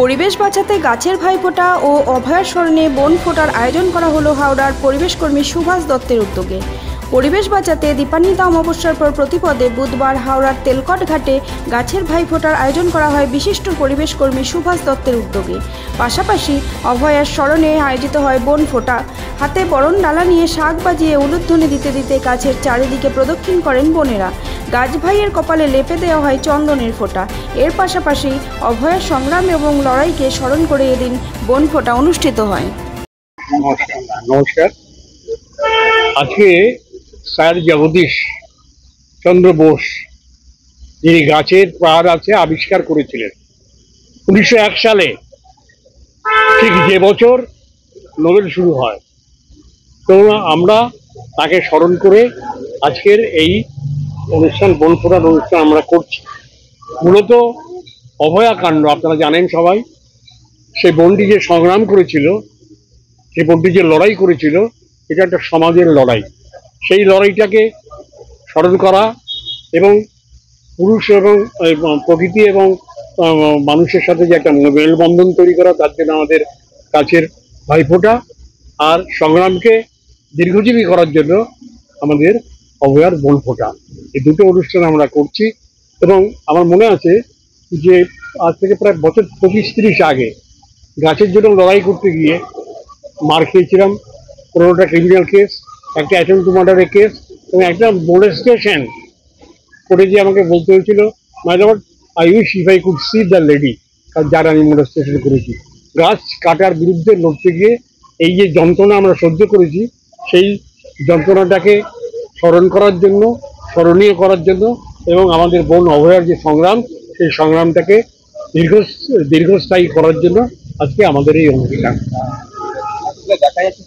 পরিবেশ বাঁচাতে গাছের ভাইফোঁটা ও অভয়ার স্মরণে বন ফোঁটার আয়োজন করা হলো হাওড়ার পরিবেশকর্মী সুভাষ দত্তের উদ্যোগে। পরিবেশ বাঁচাতে দীপান্বিতা অমাবস্যার পর প্রতিপদে বুধবার হাওড়ার তেলকট ঘাটে গাছের ভাইফোঁটার আয়োজন করা হয় বিশিষ্ট পরিবেশকর্মী সুভাষ দত্তের উদ্যোগে। পাশাপাশি অভয়ার স্মরণে আয়োজিত হয় বন ফোঁটা। হাতে বরণ ডালা নিয়ে শাঁখ বাজিয়ে উলুধ্বনি দিতে দিতে গাছের চারিদিকে প্রদক্ষিণ করেন বোনেরা। গাছ ভাইয়ের কপালে লেপে দেওয়া হয় চন্দনের ফোঁটা। এর পাশাপাশি অভয়ার সংগ্রাম এবং লড়াইকে স্মরণ করে এদিন বন ফোঁটা অনুষ্ঠিত হয়। নমস্কার। আজকে স্যার জগদীশ চন্দ্র বোস, যিনি গাছের প্রাণ আছে আবিষ্কার করেছিলেন 1901 সালে, ঠিক যে বছর নোবেল শুরু হয়, তো আমরা তাকে স্মরণ করে আজকের এই অনুষ্ঠান, বন ফোঁটার অনুষ্ঠান আমরা করছি। মূলত অভয়াকাণ্ড আপনারা জানেন সবাই। সেই বনটি যে সংগ্রাম করেছিল, সেই বনটি যে লড়াই করেছিল, এটা একটা সমাজের লড়াই। সেই লড়াইটাকে স্মরণ করা এবং পুরুষ এবং প্রকৃতি এবং মানুষের সাথে যে একটা মেলবন্ধন তৈরি করা, তার জন্য আমাদের গাছের ভাইফোঁটা, আর সংগ্রামকে দীর্ঘজীবী করার জন্য আমাদের অভয়ার বন ফোঁটা, এই দুটো অনুষ্ঠান আমরা করছি। এবং আমার মনে আছে যে আজ থেকে প্রায় বছর 25-30 আগে গাছের জন্য লড়াই করতে গিয়ে মার খেয়েছিলাম। 15টা ক্রিমিনাল কেস, একটা অ্যাটেম্পট টু মার্ডারের কেস এবং একটা মোলেস্টেশন করে যে আমাকে বলতে হয়েছিল, my lord, I wish if I could see the lady, যার আমি মোলেস্টেশন করেছি। গাছ কাটার বিরুদ্ধে লড়তে গিয়ে এই যে যন্ত্রণা আমরা সহ্য করেছি, সেই যন্ত্রণাটাকে স্মরণ করার জন্য, স্মরণীয় করার জন্য এবং আমাদের বন অভয়ার যে সংগ্রাম, সেই সংগ্রামটাকে দীর্ঘস্থায়ী করার জন্য আজকে আমাদের এই অনুষ্ঠান। দেখা যাচ্ছে